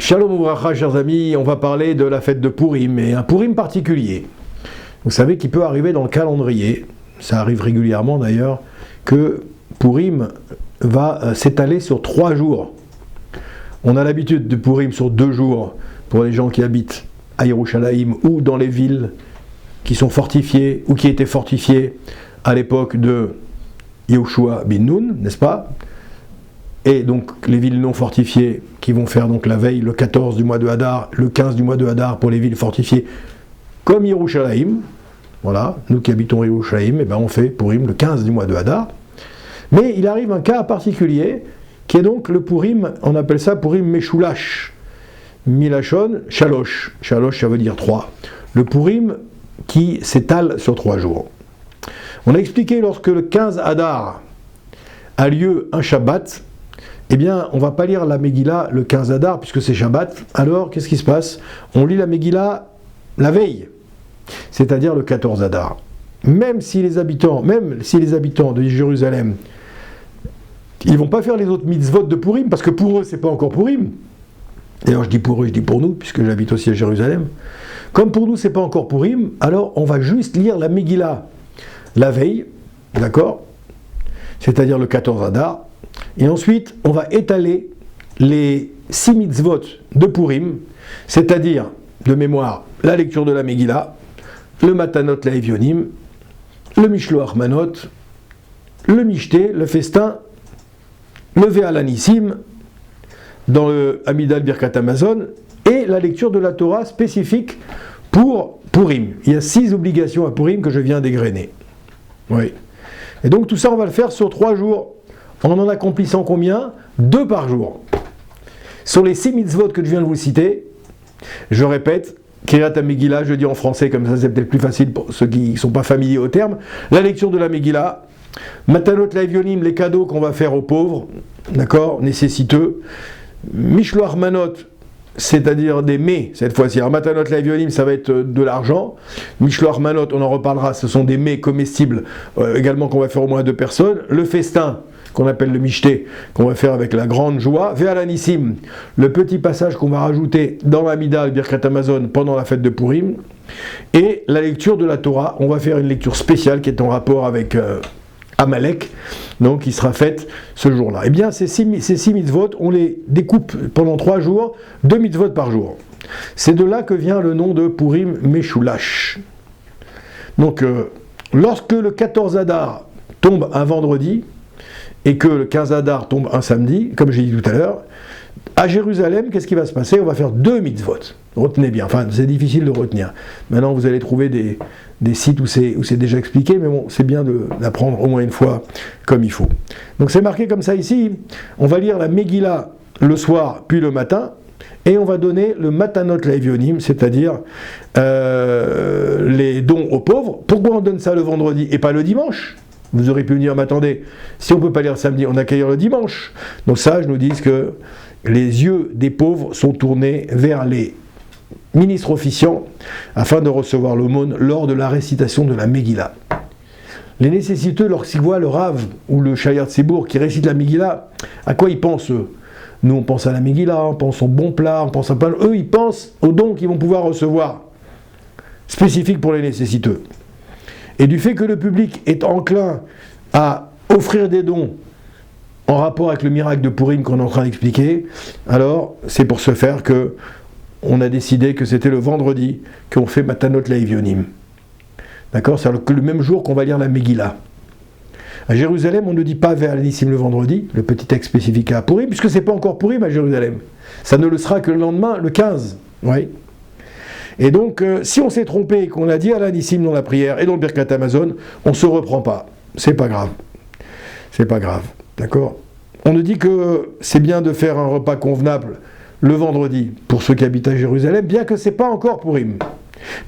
Shalom Ouvracha, chers amis, on va parler de la fête de Purim, et un Purim particulier. Vous savez qu'il peut arriver dans le calendrier, ça arrive régulièrement d'ailleurs, que Purim va s'étaler sur 3 jours. On a l'habitude de Purim sur 2 jours pour les gens qui habitent à Yerushalayim ou dans les villes qui sont fortifiées ou qui étaient fortifiées à l'époque de Yehoshua bin Nun, n'est-ce pas? Et donc les villes non fortifiées qui vont faire donc la veille le 14 du mois de Hadar, le 15 du mois de Hadar pour les villes fortifiées comme Yerushalayim. Voilà, nous qui habitons Yerushalayim, eh ben on fait Purim le 15 du mois de Hadar. Mais il arrive un cas particulier qui est donc le Purim, on appelle ça Purim Meshulash. Milachon, Shalosh. Shalosh, ça veut dire 3. Le Purim qui s'étale sur 3 jours. On a expliqué lorsque le 15 Hadar a lieu un Shabbat, eh bien, on ne va pas lire la Megillah le 15 Hadar puisque c'est Shabbat. Alors, qu'est-ce qui se passe? On lit la Megillah la veille, c'est-à-dire le 14 Hadar. Même si les habitants de Jérusalem, ils ne vont pas faire les autres mitzvot de Purim, parce que pour eux, c'est pas encore Purim. D'ailleurs, je dis pour eux, je dis pour nous, puisque j'habite aussi à Jérusalem. Comme pour nous, c'est pas encore Purim, alors on va juste lire la Megillah la veille, d'accord? C'est-à-dire le 14 Hadar. Et ensuite, on va étaler les 6 mitzvot de Purim, c'est-à-dire, de mémoire, la lecture de la Megillah, le Matanot Laevionim, le Mishloach Manot, le Mishté, le festin, le Ve'alanissim, dans le Amidal Birkat Hamazon, et la lecture de la Torah spécifique pour Purim. Il y a 6 obligations à Purim que je viens d'égrener. Oui. Et donc tout ça, on va le faire sur 3 jours, en accomplissant combien? 2 par jour. Sur les 6 mitzvot que je viens de vous citer, je répète, Kriyat HaMegillah, je dis en français, comme ça c'est peut-être plus facile pour ceux qui ne sont pas familiers au terme, la lecture de la Megillah, Matanot Laevionim, les cadeaux qu'on va faire aux pauvres, d'accord, nécessiteux, Mishloach Manot, c'est-à-dire des mets, cette fois-ci. Alors Matanot Laevionim, ça va être de l'argent. Mishloach Manot, on en reparlera, ce sont des mets comestibles, également qu'on va faire au moins à 2 personnes. Le festin, qu'on appelle le Mishté, qu'on va faire avec la grande joie. Ve'alanissim, le petit passage qu'on va rajouter dans l'Amida, le Birkat Hamazon, pendant la fête de Purim. Et la lecture de la Torah, on va faire une lecture spéciale qui est en rapport avec Amalek, donc qui sera faite ce jour-là. Eh bien, ces 6 mitzvot, on les découpe pendant 3 jours, 2 mitzvot par jour. C'est de là que vient le nom de Purim Meshulash. Donc, lorsque le 14 Hadar tombe un vendredi, et que le 15 Hadar tombe un samedi, comme j'ai dit tout à l'heure, à Jérusalem, qu'est-ce qui va se passer? On va faire 2 mitzvot. Retenez bien, enfin c'est difficile de retenir. Maintenant vous allez trouver des sites où c'est déjà expliqué, mais bon, c'est bien d'apprendre au moins une fois comme il faut. Donc c'est marqué comme ça ici, on va lire la Megillah le soir puis le matin, et on va donner le Matanot Laevionim, c'est-à-dire les dons aux pauvres. Pourquoi on donne ça le vendredi et pas le dimanche? Vous aurez pu me dire, mais attendez, si on ne peut pas lire samedi, on a qu'à lire le dimanche. Donc ça, je nous dis que les yeux des pauvres sont tournés vers les ministres officiants afin de recevoir l'aumône lors de la récitation de la Megillah. Les nécessiteux, lorsqu'ils voient le Rav ou le Shayar Tzibour qui récite la Megillah, à quoi ils pensent eux? Nous, on pense à la Megillah, on pense au bon plat, on pense à plein. Eux, ils pensent aux dons qu'ils vont pouvoir recevoir, spécifiques pour les nécessiteux. Et du fait que le public est enclin à offrir des dons en rapport avec le miracle de Purim qu'on est en train d'expliquer, alors c'est pour ce faire que on a décidé que c'était le vendredi qu'on fait Matanot Laevionim. D'accord? C'est le même jour qu'on va lire la Megillah. À Jérusalem, on ne dit pas Ve'alanissim le vendredi, le petit texte spécifique à Purim, puisque c'est pas encore Purim à Jérusalem. Ça ne le sera que le lendemain, le 15. Oui. Et donc, si on s'est trompé et qu'on a dit Alanissim dans la prière et dans le Birkat Hamazon, on ne se reprend pas. C'est pas grave. C'est pas grave. D'accord? On nous dit que c'est bien de faire un repas convenable le vendredi pour ceux qui habitent à Jérusalem, bien que c'est pas encore Purim.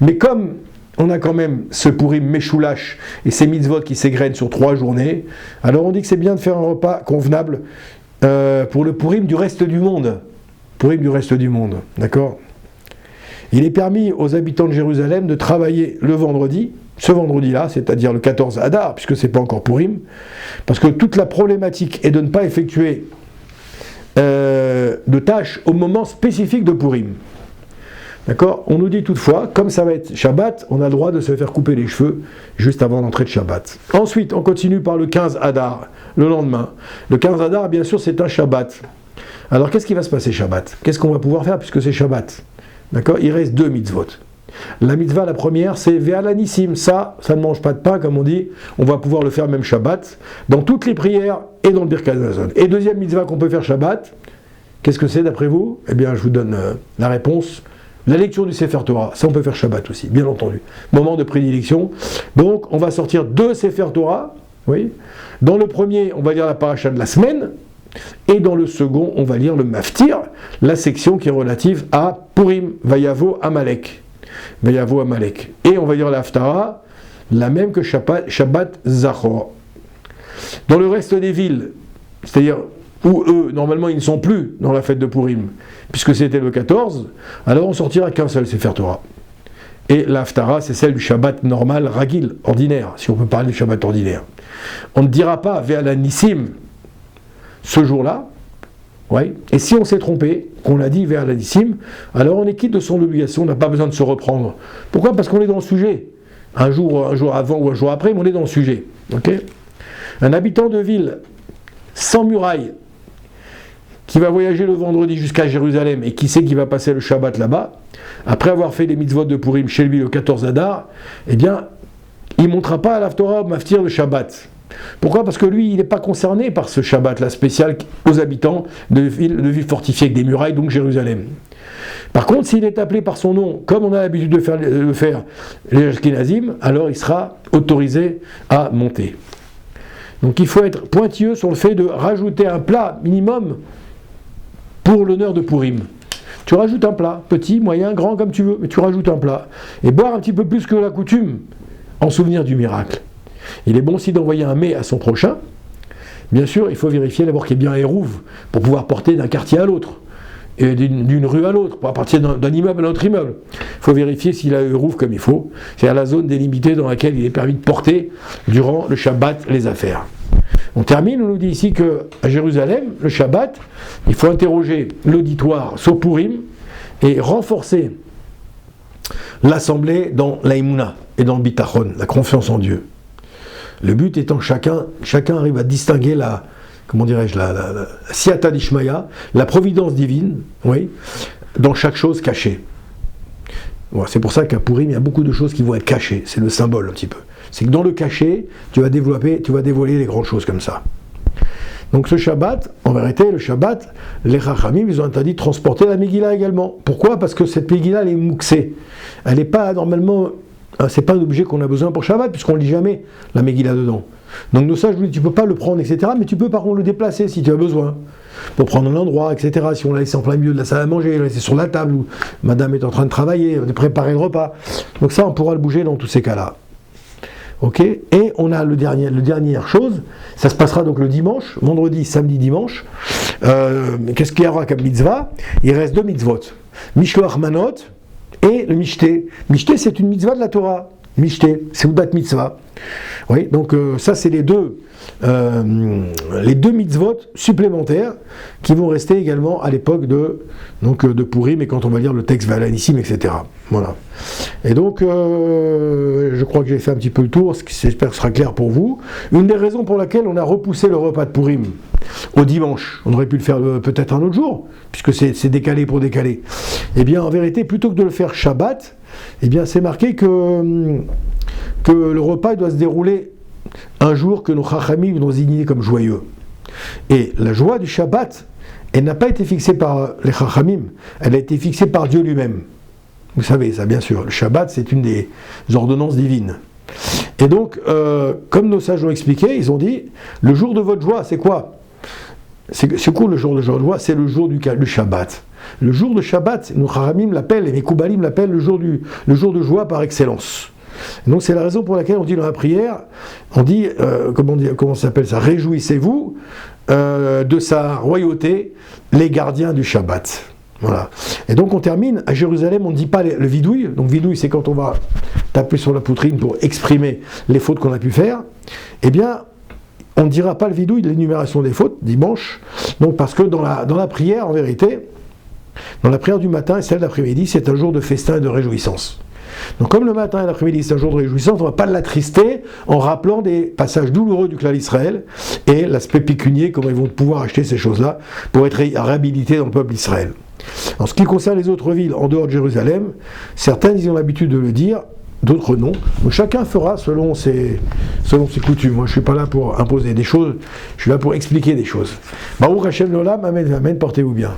Mais comme on a quand même ce Purim Meshulash et ces mitzvot qui s'égrènent sur 3 journées, alors on dit que c'est bien de faire un repas convenable pour le Purim du reste du monde. Purim du reste du monde. D'accord? Il est permis aux habitants de Jérusalem de travailler le vendredi, ce vendredi-là, c'est-à-dire le 14 Hadar, puisque ce n'est pas encore Purim, parce que toute la problématique est de ne pas effectuer de tâches au moment spécifique de Purim. D'accord? On nous dit toutefois, comme ça va être Shabbat, on a le droit de se faire couper les cheveux juste avant l'entrée de Shabbat. Ensuite, on continue par le 15 Adar, le lendemain. Le 15 Adar, bien sûr, c'est un Shabbat. Alors, qu'est-ce qui va se passer Shabbat? Qu'est-ce qu'on va pouvoir faire puisque c'est Shabbat? D'accord? Il reste 2 mitzvot. La mitzvah, la première, c'est Ve'alanissim. Ça ne mange pas de pain, comme on dit. On va pouvoir le faire même Shabbat, dans toutes les prières et dans le Birkat Hamazon. Et deuxième mitzvah qu'on peut faire Shabbat, qu'est-ce que c'est d'après vous? Eh bien, je vous donne la réponse. La lecture du Sefer Torah, ça on peut faire Shabbat aussi, bien entendu. Moment de prédilection. Donc, on va sortir 2 Sefer Torah. Oui. Dans le premier, on va lire la paracha de la semaine. Et dans le second, on va lire le Maftir, la section qui est relative à Purim, Vayavo Amalek. Vayavo Amalek. Et on va lire la Haftara, la même que Shabbat Zachor. Dans le reste des villes, c'est-à-dire où eux, normalement, ils ne sont plus dans la fête de Purim, puisque c'était le 14, alors on sortira qu'un seul Sefer Torah. Et la Haftara, c'est celle du Shabbat normal, Ragil, ordinaire, si on peut parler du Shabbat ordinaire. On ne dira pas Ve'alanissim ce jour-là, ouais. Et si on s'est trompé, qu'on l'a dit Ve'alanissim, alors on est quitte de son obligation, on n'a pas besoin de se reprendre. Pourquoi? Parce qu'on est dans le sujet. Un jour avant ou un jour après, mais on est dans le sujet. Okay? Un habitant de ville sans muraille, qui va voyager le vendredi jusqu'à Jérusalem et qui sait qu'il va passer le Shabbat là-bas, après avoir fait les mitzvot de Purim chez lui le 14 Adar, eh bien, il ne montera pas à l'Haftorah au Maftir le Shabbat. Pourquoi? Parce que lui, il n'est pas concerné par ce Shabbat-là spécial aux habitants de villes fortifiées avec des murailles, donc Jérusalem. Par contre, s'il est appelé par son nom, comme on a l'habitude de faire les Ashkenazim, alors il sera autorisé à monter. Donc il faut être pointilleux sur le fait de rajouter un plat minimum pour l'honneur de Purim. Tu rajoutes un plat, petit, moyen, grand, comme tu veux, mais tu rajoutes un plat. Et boire un petit peu plus que la coutume, en souvenir du miracle. Il est bon aussi d'envoyer un mets à son prochain. Bien sûr, il faut vérifier d'abord qu'il y ait bien un hérouve, pour pouvoir porter d'un quartier à l'autre, et d'une rue à l'autre, pour partir d'un immeuble à l'autre immeuble. Il faut vérifier s'il a un hérouve comme il faut, c'est-à-dire la zone délimitée dans laquelle il est permis de porter, durant le Shabbat, les affaires. On termine, on nous dit ici qu'à Jérusalem, le Shabbat, il faut interroger l'auditoire sur Purim et renforcer l'assemblée dans l'aïmouna et dans le bitachon, la confiance en Dieu. Le but étant que chacun arrive à distinguer la siyata d'Ishmaya, la providence divine, oui, dans chaque chose cachée. Voilà, c'est pour ça qu'à Purim, il y a beaucoup de choses qui vont être cachées, c'est le symbole un petit peu. C'est que dans le caché, tu vas dévoiler les grandes choses comme ça. Donc ce Shabbat, en vérité, le Shabbat, les Chachamim, ils ont interdit de transporter la Megillah également. Pourquoi? Parce que cette Megillah, elle est mouxée. Elle n'est pas normalement, c'est pas un objet qu'on a besoin pour Shabbat, puisqu'on ne lit jamais la Megillah dedans. Donc nos sages nous disent, tu ne peux pas le prendre, etc., mais tu peux par contre le déplacer si tu as besoin. Pour prendre un endroit, etc. Si on l'a laissé en plein milieu de la salle à manger, on l'a laissé sur la table, où madame est en train de travailler, de préparer le repas. Donc ça, on pourra le bouger dans tous ces cas-là. Ok, et on a le dernière chose, ça se passera donc le dimanche, vendredi, samedi, dimanche. Qu'est-ce qu'il y aura comme mitzvah? Il reste 2 mitzvot, Mishloach Manot et le Mishté. Mishté, c'est une mitzvah de la Torah. Mishté, c'est Udat Mitzvah. Oui, donc ça c'est les deux mitzvot supplémentaires qui vont rester également à l'époque de Purim et quand on va lire le texte Ve'alanissim, etc. Voilà. Et donc je crois que j'ai fait un petit peu le tour, j'espère que ce sera clair pour vous. Une des raisons pour laquelle on a repoussé le repas de Purim au dimanche, on aurait pu le faire peut-être un autre jour, puisque c'est décalé pour décaler. Eh bien en vérité, plutôt que de le faire Shabbat, eh bien c'est marqué que le repas doit se dérouler un jour que nos Chachamim nous ont désigné comme joyeux. Et la joie du Shabbat, elle n'a pas été fixée par les Chachamim, elle a été fixée par Dieu lui-même. Vous savez ça, bien sûr. Le Shabbat, c'est une des ordonnances divines. Et donc, comme nos sages l'ont expliqué, ils ont dit, le jour de votre joie, c'est quoi? C'est quoi le jour de joie? C'est le jour du Shabbat. Le jour de Shabbat, nos Chachamim l'appellent, et les Koubalim l'appellent le jour de joie par excellence. Et donc c'est la raison pour laquelle on dit dans la prière, on dit, comment ça s'appelle ça? Réjouissez-vous de sa royauté, les gardiens du Shabbat. Voilà. Et donc on termine, à Jérusalem on ne dit pas le vidouille, donc vidouille c'est quand on va taper sur la poitrine pour exprimer les fautes qu'on a pu faire, eh bien on ne dira pas le vidouille de l'énumération des fautes, dimanche, donc parce que dans la prière, en vérité, dans la prière du matin et celle d'après-midi, c'est un jour de festin et de réjouissance. Donc comme le matin et l'après-midi c'est un jour de réjouissance, on ne va pas l'attrister en rappelant des passages douloureux du clan d'Israël et l'aspect pécunier, comment ils vont pouvoir acheter ces choses-là pour être réhabilités dans le peuple d'Israël. En ce qui concerne les autres villes en dehors de Jérusalem, certains ils ont l'habitude de le dire, d'autres non. Donc chacun fera selon ses coutumes. Moi je ne suis pas là pour imposer des choses, je suis là pour expliquer des choses. Baruch Hashem l'Olam, amen, amen, portez-vous bien.